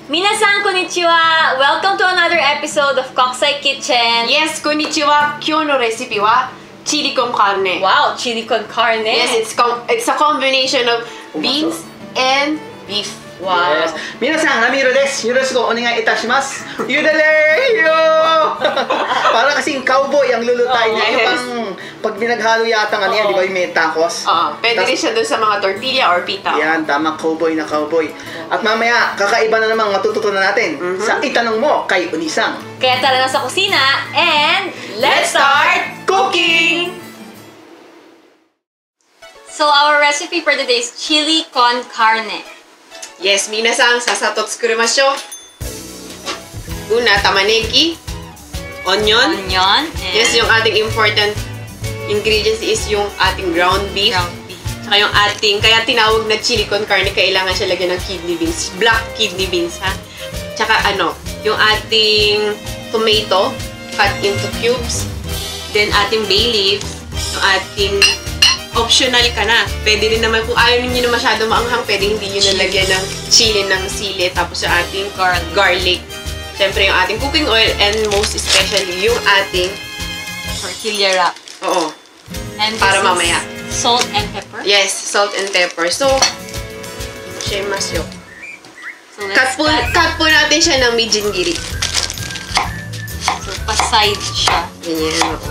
Minasan konnichiwa! Welcome to another episode of Kokusai Kitchen. Yes, konnichiwa. Kyou no recipe wa chili con carne. Wow, chili con carne. Yes, it's a combination of beans and beef. Wow. Yes. 皆さん、Ramiro desu. よろしくお願いいたします。Yudale! Yo! Para kasing cowboy ang lulutay niya. Oh, Ito yes. pang pag binaghalo yata nga niya, di ba yung may tacos? Pwede rin siya dun sa mga tortilla or pita. Yan, tama, cowboy na cowboy. At mamaya, kakaiba na namang matututunan natin sa itanong mo kay Unisang. Kaya tara na sa kusina and let's start cooking! So our recipe for today is chili con carne. Yes, minasan, sasatot tsukurumashou. Una, tamanegi, onion. Onion. Yes, yung ating important ingredients is yung ating ground beef. Saka yung ating, kaya tinawag na chili con carne, kailangan siya lagyan ng kidney beans. Black kidney beans, ha? Tsaka yung ating tomato, cut into cubes. Then ating bay leaves, yung ating optional ka na. Pwede rin naman, kung ayaw ninyo na masyado maanghang, pwede hindi nyo nalagyan ng chili ng sili. Tapos yung ating garlic. Siyempre yung ating cooking oil, and most especially yung ating Tortilla wrap. oo. And Para mamaya. Salt and pepper. Yes, salt and pepper. So, shimasu. So let's Cut po natin siya ng mijingiri. So pa-side siya. Ganyan, oo.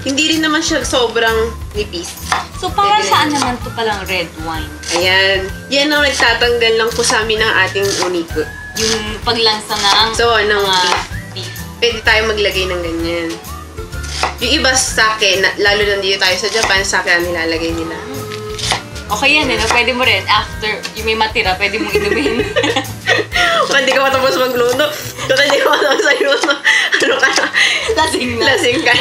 Hindi rin naman siya sobrang nipis. So para Pwede saan rin. naman to palang red wine? Ayan. Yan ang nagtatanggal ng kusami ng ating unico. Yung paglansa ng Ng mga beef. beef. Pwede tayo maglagay ng ganyan. Yung iba sake, lalo nandito tayo sa Japan, sake ang nilalagay nila. Okay yan eh, no? Pwede mo rin. After yung may matira, pwede mong inumin. Kung hindi ka matapos magluto, kung hindi ka matapos magluto, ano ka na? Lasing na. Lasing ka.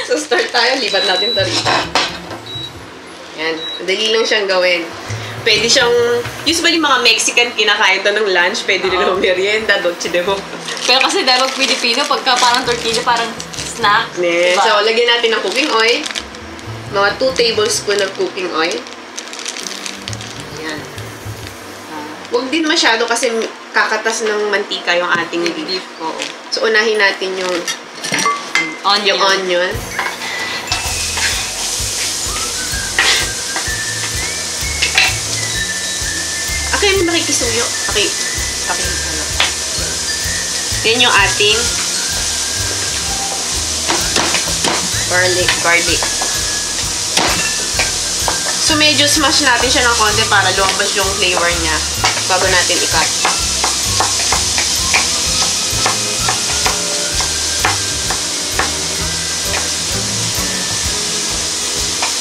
So, start tayo. Lipat natin ito rito. Yan. Madali lang siyang gawin. Pwede siyang, usually mga Mexican kinakain to ng lunch, pwede rin ng merienda, dolce de mo. Pero kasi dahil Pilipino, pagka parang tortilla, parang snack. Yeah. Diba? So, lagyan natin ng cooking oil. Mga 2 tablespoon of cooking oil. Yan. Huwag din masyado kasi kakatas ng mantika yung ating beef. Oo. So, unahin natin yung onion. Okay, may makikisuyo. Okay. Then yung ating garlic. So, medyo smash natin siya ng konti para lumabas yung flavor niya bago natin i-cut.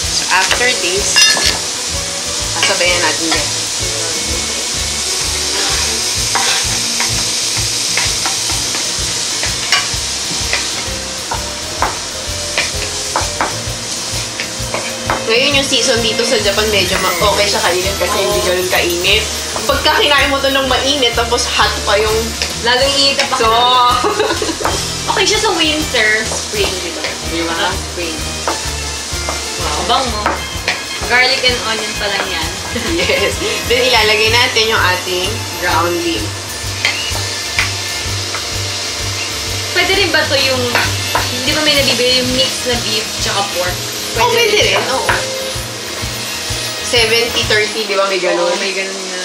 So, after this, sasabayan natin yan. Ngayon yung season dito sa Japan, medyo okay siya kainin kasi hindi ganun kainit. Pagka kinain mo to ng mainit, tapos hot pa yung... Lalong iinit pa. So, okay siya sa winter, spring, diba? Diba? Spring. Wow, bang mo. Garlic and onion pa lang yan. yes. Then ilalagay natin yung ating ground beef. Pwede rin ba to yung, hindi ba may nabibili yung mix na beef tsaka pork? Pwede rin. Oo. 70-30, di ba? May ganun. Oo, may ganun na.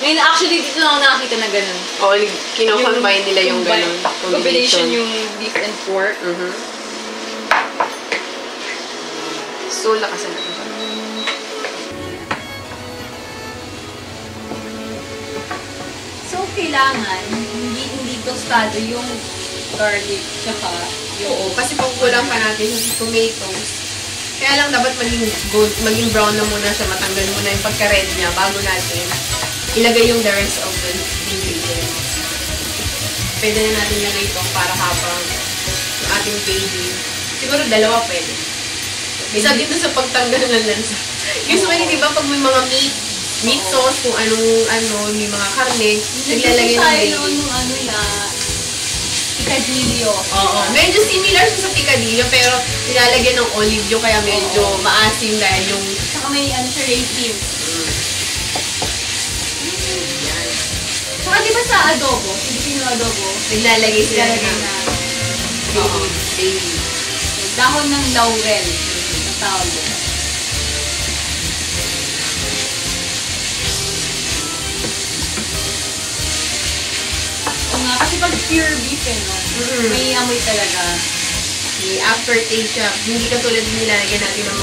Ngayon, actually, dito lang ako nakakita na ganun. Oo, kino-combine nila yung ganun. Combination yung beef and pork. So, lakasan natin siya. So, kailangan, hindi tostado yung garlic tsaka yung... Oo, kasi pag kulang pa natin yung tomatoes, kaya lang dapat maging brown na muna siya, matanggal muna yung pagka-red niya bago natin ilagay yung the rest of the ingredients. Pwede na natin ilagay ito para habang yung ating baby. Siguro dalawa pwede. Isa dito sa pagtanggal ng lansa. Usually, di ba, pag may mga meat sauce, kung may mga karne, naglalagay ng baby. Picadillo. Oo. Medyo similar siya sa picadillo, pero nilalagyan ng olive yun, kaya medyo maasim dahil yung... Saka may siya raisin. Yan. adobo, Filipino adobo, Naglalagay sila ilalagay ng na Oo, baby. dahon ng laurel. Ang tawag doon. Oo nga, kasi pag pure beef no, may amoy talaga. May aftertaste siya. Hindi katulad ng nilalagyan natin ng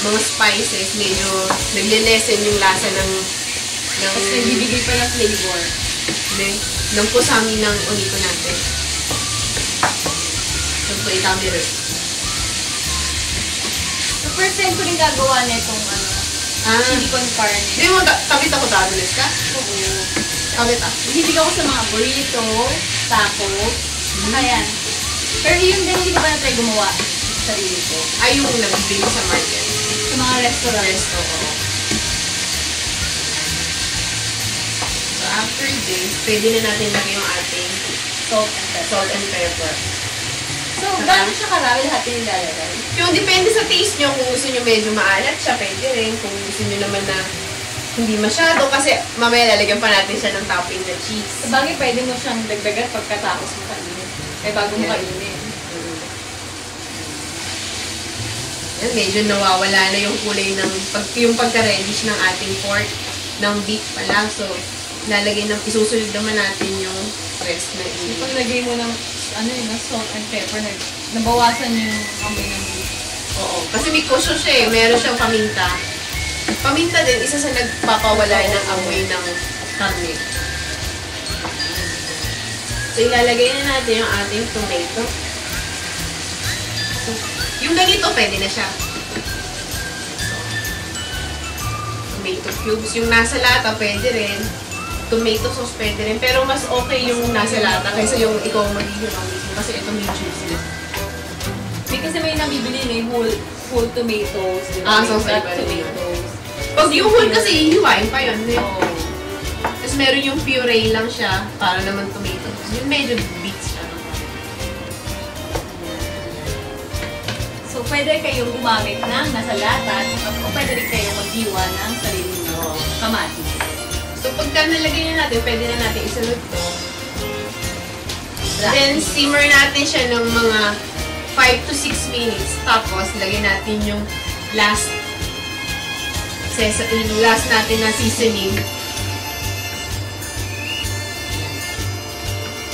mga spices. Medyo nagle-lessen yung lasa ng Tapos nagbibigay pa ng flavor. ng kusami ng oniko natin. So, po itamir. So, first time ko rin gagawa na itong chili con carne. Hindi mo, kabit ako tadulis ka? Oo. Kabit ah. Hilig ako sa mga burrito, taco, ayan. Pero yun din, hindi ko pa na-try gumawa sa sarili ko. Ay, yung nabibili sa market. Sa mga restaurant. Resto, oo. So, after this, pwede na natin lagay yung ating Salt and pepper. salt and pepper. So, gano'n siya karami lahat yung nilalagay? Yung depende sa taste nyo, kung gusto nyo medyo maalat siya, pwede rin. Kung gusto nyo naman na hindi masyado, kasi mamaya lalagyan pa natin siya ng topping na cheese. Sa bagay, pwede mo siyang dagdagan pagkatapos mo kainin. Kaya bago mo kainin. Yan, medyo nawawala na yung kulay ng yung pagka-reddish ng ating pork, ng beef pala. So, isusunod naman natin yung rest na Yung paglagay mo ng salt and pepper, nabawasan yung amoy ng beef. Oo, kasi may kusyo siya eh. Meron siyang paminta. Paminta din, isa sa nagpapawala ng amoy ng karne. So, ilalagay na natin yung ating tomato. So, yung ganito, pwede na siya. So, tomato cubes. Yung nasa lata, pwede rin. Tomato sauce, pwede rin. Pero mas okay yung nasa lata kaysa yung ikaw maghihirang mismo. Kasi ito may juicy. Kasi may nabibili na yung whole tomatoes. So fat iba rin yun. tomatoes. Pag yung whole kasi, hihiwain pa yun. Oo. Tapos meron yung puree lang siya, para naman tomato. Yung medyo beets siya. So, pwede kayong gumamit ng nasa lata o pwede rin kayong maghiwa ng sarili mo kamatis. So, pagka nalagay na natin, pwede na natin isunod to. Then, simmer natin siya ng mga 5 to 6 minutes. Tapos, lagyan natin yung last natin na seasoning.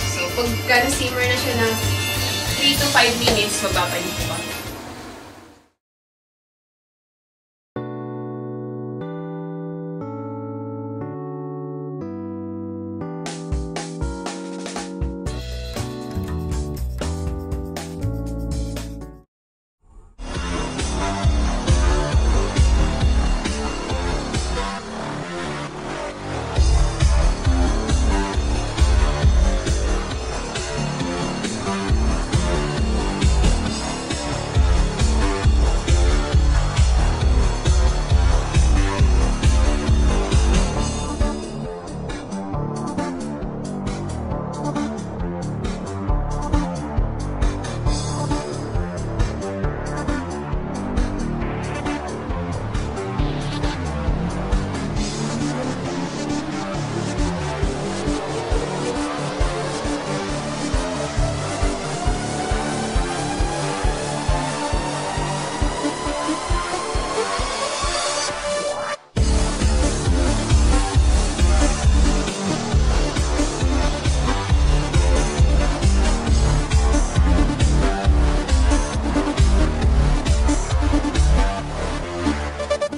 So, pagka na-simmer na siya ng 3 to 5 minutes, mapapalit ko pa.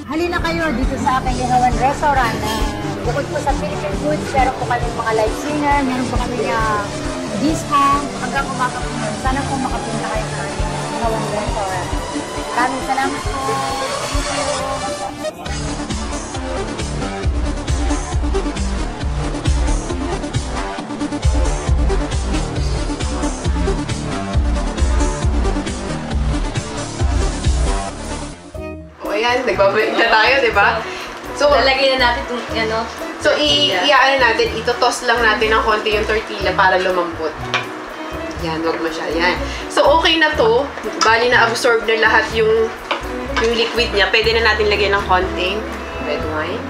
Halina kayo dito sa aking ginawan restaurant na bukod po sa Philippine foods, meron po kami mga live singer, meron po kami discount hanggang umaga po yun. Sana po makapunta kayo sa aking ginawan restaurant. Maraming salamat po. Thank you. O, ayan, nagbabalik na tayo, di ba? So, Lalagay na natin itong, So, i-ano natin, ito-toss lang natin ng konti yung tortilla para lumambot. Yan, wag masyado. Yan. So, okay na to. Bali na absorb na lahat yung liquid niya. Pwede na natin lagyan ng konting red wine.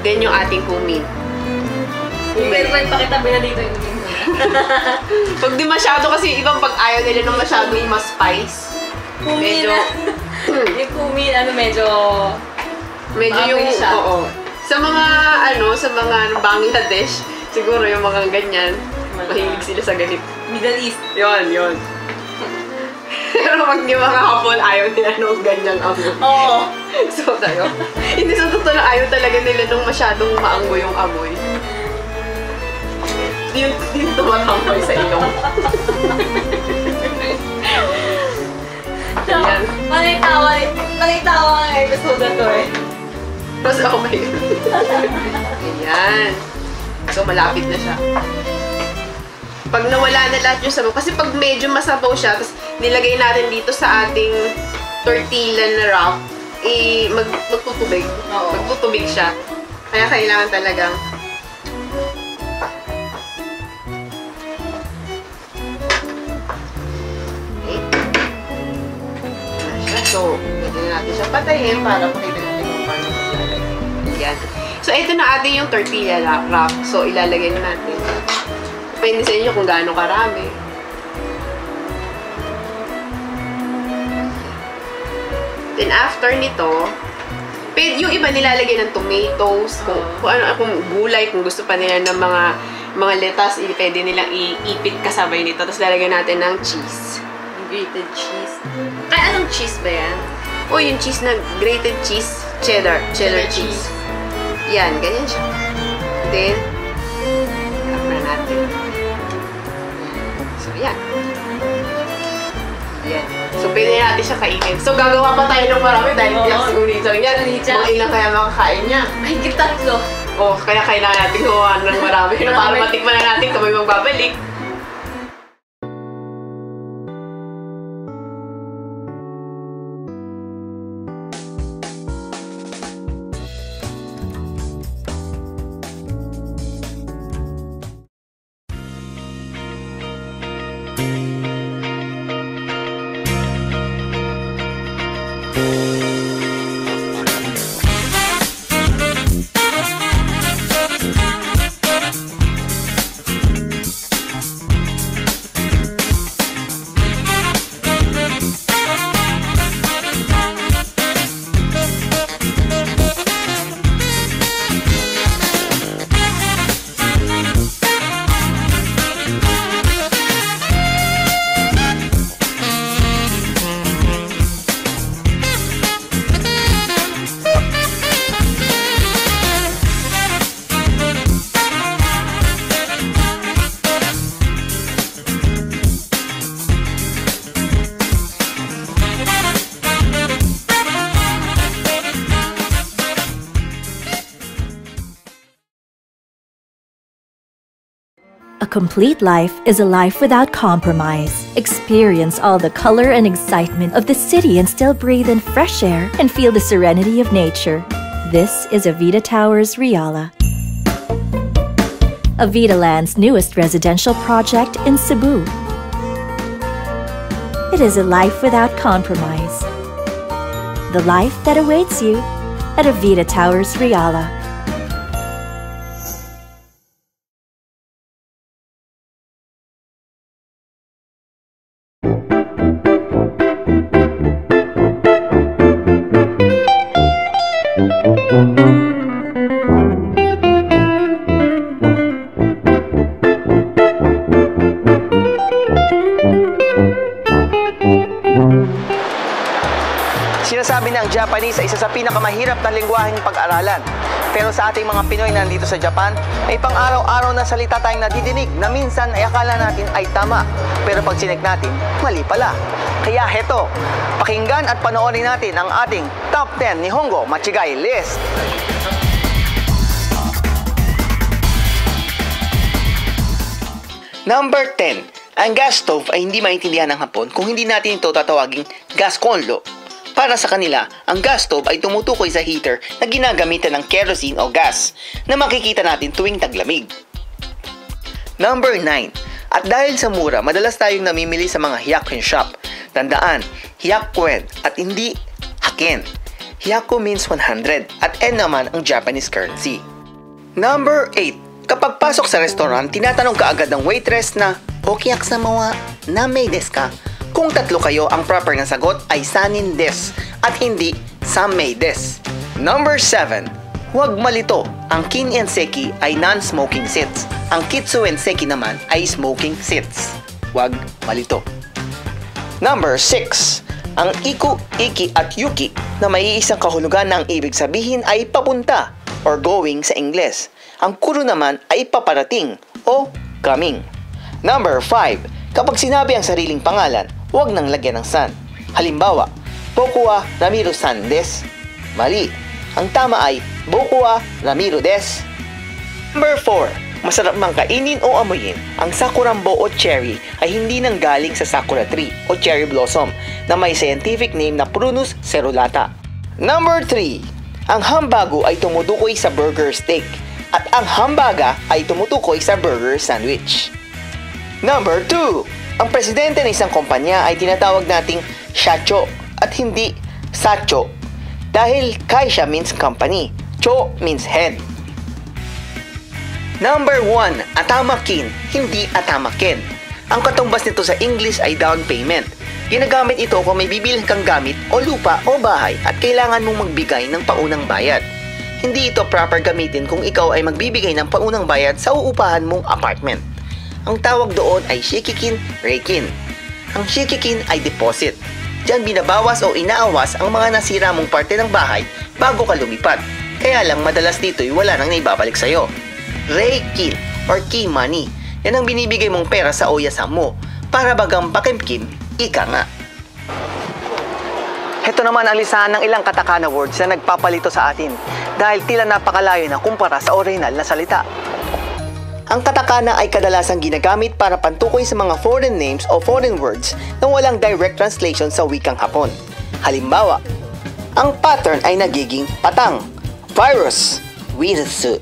Then, yung ating cumin. Pero pakitabi na dito yung tingin mo. Pag di masyado kasi ibang pag ayaw nila ng masyadong mas spice. Kumin na. Yung kumin, medyo yung, siya. oo. Sa mga Bangladesh, siguro yung mga ganyan, mahilig sila sa ganito. Middle East. Yun. Pero pag yung mga hapon, ayaw nila nung ganyang amoy. Oo. So, tayo. Hindi sa totoo lang, ayaw talaga nila nung masyadong maanggo yung amoy. Yung tumatambay sa ilong. Ayan. Panitawa nga episode na to eh. Mas okay. Ayan. So, malapit na siya. Pag nawala na lahat yung sabaw, kasi pag medyo masabaw siya, tapos nilagay natin dito sa ating tortilla na wrap, magtutubig. Oo. Magtutubig siya. Kaya kailangan talagang so, pwede na natin siya patayin para makita natin kung paano maglalagay. Yan. So, ito na ating yung tortilla wrap. So, ilalagay na natin. Depende sa inyo kung gaano karami. Then, after nito, yung iba nilalagay ng tomatoes, kung gulay, kung gusto pa nila ng mga letas, pwede nilang iipit kasabay nito. Tapos, lalagyan natin ng cheese. Grated cheese. Ay, anong cheese ba yan? O, yung cheese na grated cheese, cheddar cheese. Yan, ganyan siya. Then, tap na natin. So, yan. Yan. So, pwede natin siya kainin. So, gagawa pa tayo ng marami dahil yung sigurito yan. Mga ilang kaya makakain niya. Ay, tatlo. O, kaya kailangan natin gawa ng marami. Para matikman na natin kung may magbabalik. A complete life is a life without compromise. Experience all the color and excitement of the city and still breathe in fresh air and feel the serenity of nature. This is Avida Towers, Riala. Avida Land's newest residential project in Cebu. It is a life without compromise. The life that awaits you at Avida Towers, Riala. Sinasabi na ang Japanese ay isa sa pinakamahirap na lengguwaheng pag-aralan. Pero sa ating mga Pinoy na nandito sa Japan, may pang-araw-araw na salita tayong nadidinig na minsan ay akala natin ay tama. Pero pag sinek natin, mali pala. Kaya heto, pakinggan at panoorin natin ang ating Top 10 Nihongo Machigai List. Number 10. Ang gas stove ay hindi maintindihan ng Hapon kung hindi natin ito tatawaging gas konlo. Para sa kanila, ang gas stove ay tumutukoy sa heater na ginagamitan ng kerosene o gas na makikita natin tuwing taglamig. Number 9. At dahil sa mura, madalas tayong namimili sa mga hyakuen shop. Tandaan, hyakuen at hindi haken. Hyaku means 100 at en naman ang Japanese currency. Number 8. Kapag pasok sa restaurant, tinatanong ka agad ng waitress na, "Okiyak sa mga namay desu ka?" Kung tatlo kayo, ang proper na sagot ay sanin des at hindi samay des. Number 7. Huwag malito. Ang kin and seki ay non-smoking seats. Ang kitsu and seki naman ay smoking seats. Huwag malito. Number 6. Ang iku, iki at yuki na may isang kahulugan na ang ibig sabihin ay papunta or going sa Ingles. Ang kuro naman ay paparating o coming. Number 5. Kapag sinabi ang sariling pangalan, huwag nang lagyan ng san. Halimbawa, Boku wa Ramiro-san desu. Mali. Ang tama ay Boku wa Ramiro desu. Number 4. Masarap mang kainin o amuyin. Ang sakurambo o cherry ay hindi nang galing sa sakura tree o cherry blossom na may scientific name na Prunus cerulata. Number 3. Ang hambago ay tumutukoy sa burger steak at ang hambaga ay tumutukoy sa burger sandwich. Number 2. Ang presidente ng isang kumpanya ay tinatawag nating shacho at hindi sacho dahil kaisha means company, cho means head. Number 1. Atamakin, hindi atamaken. Ang katumbas nito sa English ay down payment. Ginagamit ito kung may bibilhin kang gamit o lupa o bahay at kailangan mong magbigay ng paunang bayad. Hindi ito proper gamitin kung ikaw ay magbibigay ng paunang bayad sa uupahan mong apartment. Ang tawag doon ay shikikin, reikin. Ang shikikin ay deposit. Diyan binabawas o inaawas ang mga nasira mong parte ng bahay bago ka lumipat. Kaya lang madalas dito'y wala nang naibabalik sa'yo. Reikin or key money. Yan ang binibigay mong pera sa oyasan mo para bagang pakimkim, ika nga. Heto naman ang listahan ng ilang katakana words na nagpapalito sa atin dahil tila napakalayo na kumpara sa original na salita. Ang katakana ay kadalasang ginagamit para pantukoy sa mga foreign names o foreign words na walang direct translation sa wikang Hapon. Halimbawa, ang pattern ay nagiging patang, virus, virusu,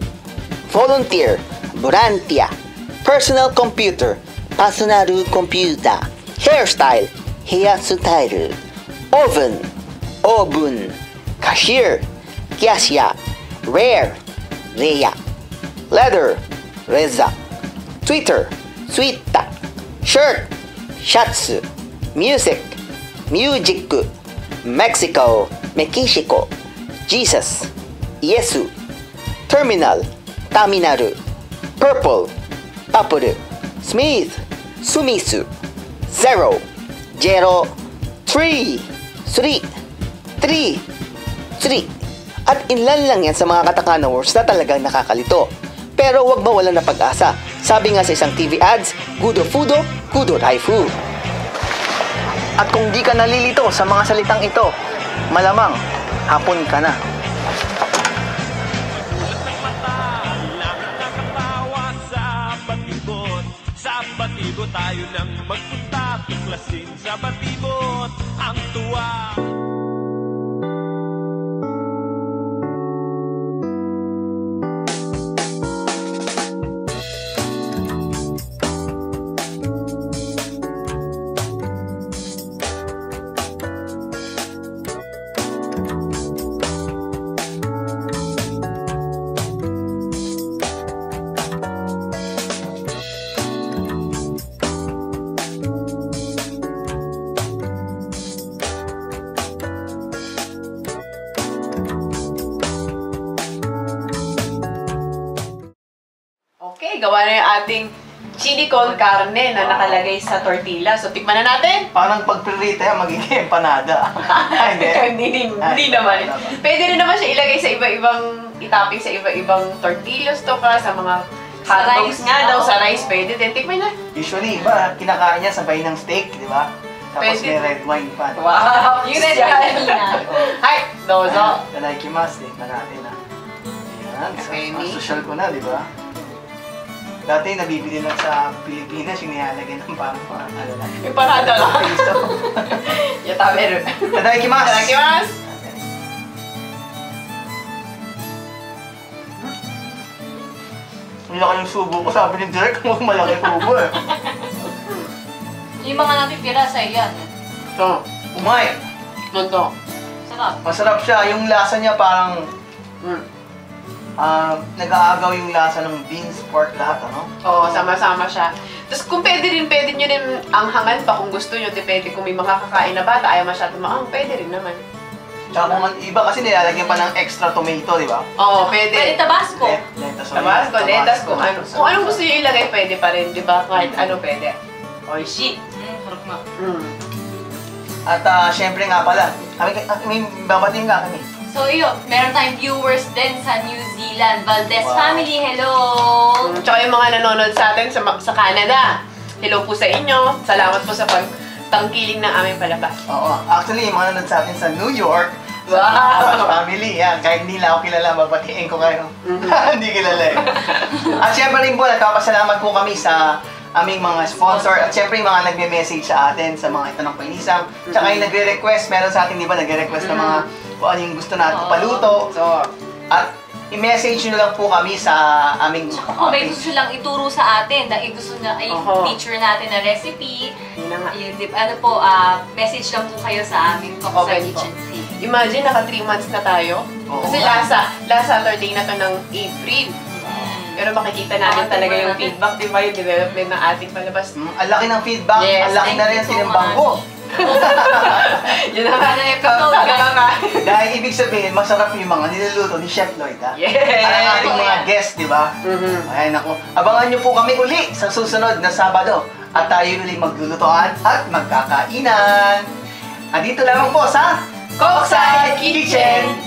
volunteer, volunteer, personal computer, personal computer, hairstyle, hairstyle, oven, oven, cashier, cashier, rare, rare, leather, reza, Twitter, Twitter, shirt, shatsu, music, music, Mexico, Mexico, Jesus, Yesu, terminal, terminaru, purple, purple, smith, sumisu, zero, zero, three, three, three, three. At ilan lang yan sa mga katakana words na talagang nakakalito. Pero huwag mawalan na pag-asa. Sabi nga sa isang TV ads, Gudo Fudo, Gudo Raifu. At kung di ka nalilito sa mga salitang ito, malamang hapon ka na. Sa batibot tayo nang magpunta, tuklasin sa batibot ang tuwa. Okay, gawa na yung ating chili con carne na nakalagay sa tortilla. So, tikman na natin. Parang pagpirita yan, magiging empanada. Ay, Hindi naman. Pwede rin naman siya ilagay sa iba-ibang, itopping sa iba-ibang tortillas to para sa mga hotdogs nga daw, sa rice. Pwede din. Tikman na. Usually, iba, kinakain niya sabay ng steak, di ba? Tapos Pwede. may red wine pa. Wow! Yun na. Hi! Dozo! Tadaikimasu, tikman natin na. Ayan, Okay, ang social ko na, di ba? Dati nabibili lang sa Pilipinas yung nilalagyan ng parang ano lang. Yung parada lang. Piso. Yatameru. Tadaikimasu! Itadakimasu! Ang laki yung subo ko. Sabi ni Direk, huwag malaki subo eh. Yung mga natitira sa iyan. So, umay. Nonto. Sarap. Masarap siya. Yung lasa niya parang nag-aagaw yung lasa ng beans, pork, lahat, ano? Oo, sama-sama siya. Tapos kung pwede nyo rin anghangan pa kung gusto nyo. Depende kung may mga kakain na bata, ayaw masyado pwede rin naman. Tsaka kung iba kasi nilalagyan pa ng extra tomato, di ba? Oo, pwede. Pwede Tabasco. Tabasco, lettuce, kung anong gusto nyo ilagay, pwede pa rin, di ba? Kahit ano pwede. Oishi. Harap nga. At syempre nga pala, may babating ka kami. So yun, meron tayong viewers din sa New Zealand. Valdez Wow. family, hello! Tsaka yung mga nanonood sa atin sa Canada. Hello po sa inyo. Salamat po sa pagtangkiling ng aming palabas. Oo, actually, yung mga nanonood sa atin sa New York, Wow! sa family, yan. Kahit hindi lang ako kilala, babatiin ko kayo. Hindi kilala eh. At syempre rin po, nagpapasalamat po kami sa aming mga sponsor at syempre yung mga nagme-message sa atin sa mga Tanong Painisang. Tsaka yung nagre-request, meron sa atin, di ba, nagre-request ng mga kung ano yung gusto natin paluto. So, At i-message nyo lang po kami sa aming Kung may gusto lang ituro sa atin, dahil gusto na i-feature natin na recipe, yun na nga. message lang po kayo sa aming Cook sa Okay po. Kitchen Sea. Imagine, naka 3 months na tayo. Oo. Kasi last Saturday na to ng April. Pero makikita natin talaga yung feedback, di ba? Yung development ng ating palabas. Ang laki ng feedback, Yes, ang laki na thank rin you so tinimbang much. ko. Yun na nga. Ano yung episode, guys? Dahil ibig sabihin, masarap yung mga niluluto ni Chef Lloyd, ha? Yes! Ang ating mga guests, di ba? Ayan ako. Abangan nyo po kami uli sa susunod na Sabado. At tayo uli maglulutoan at magkakainan. At dito lamang po sa Cook sa Kitchen!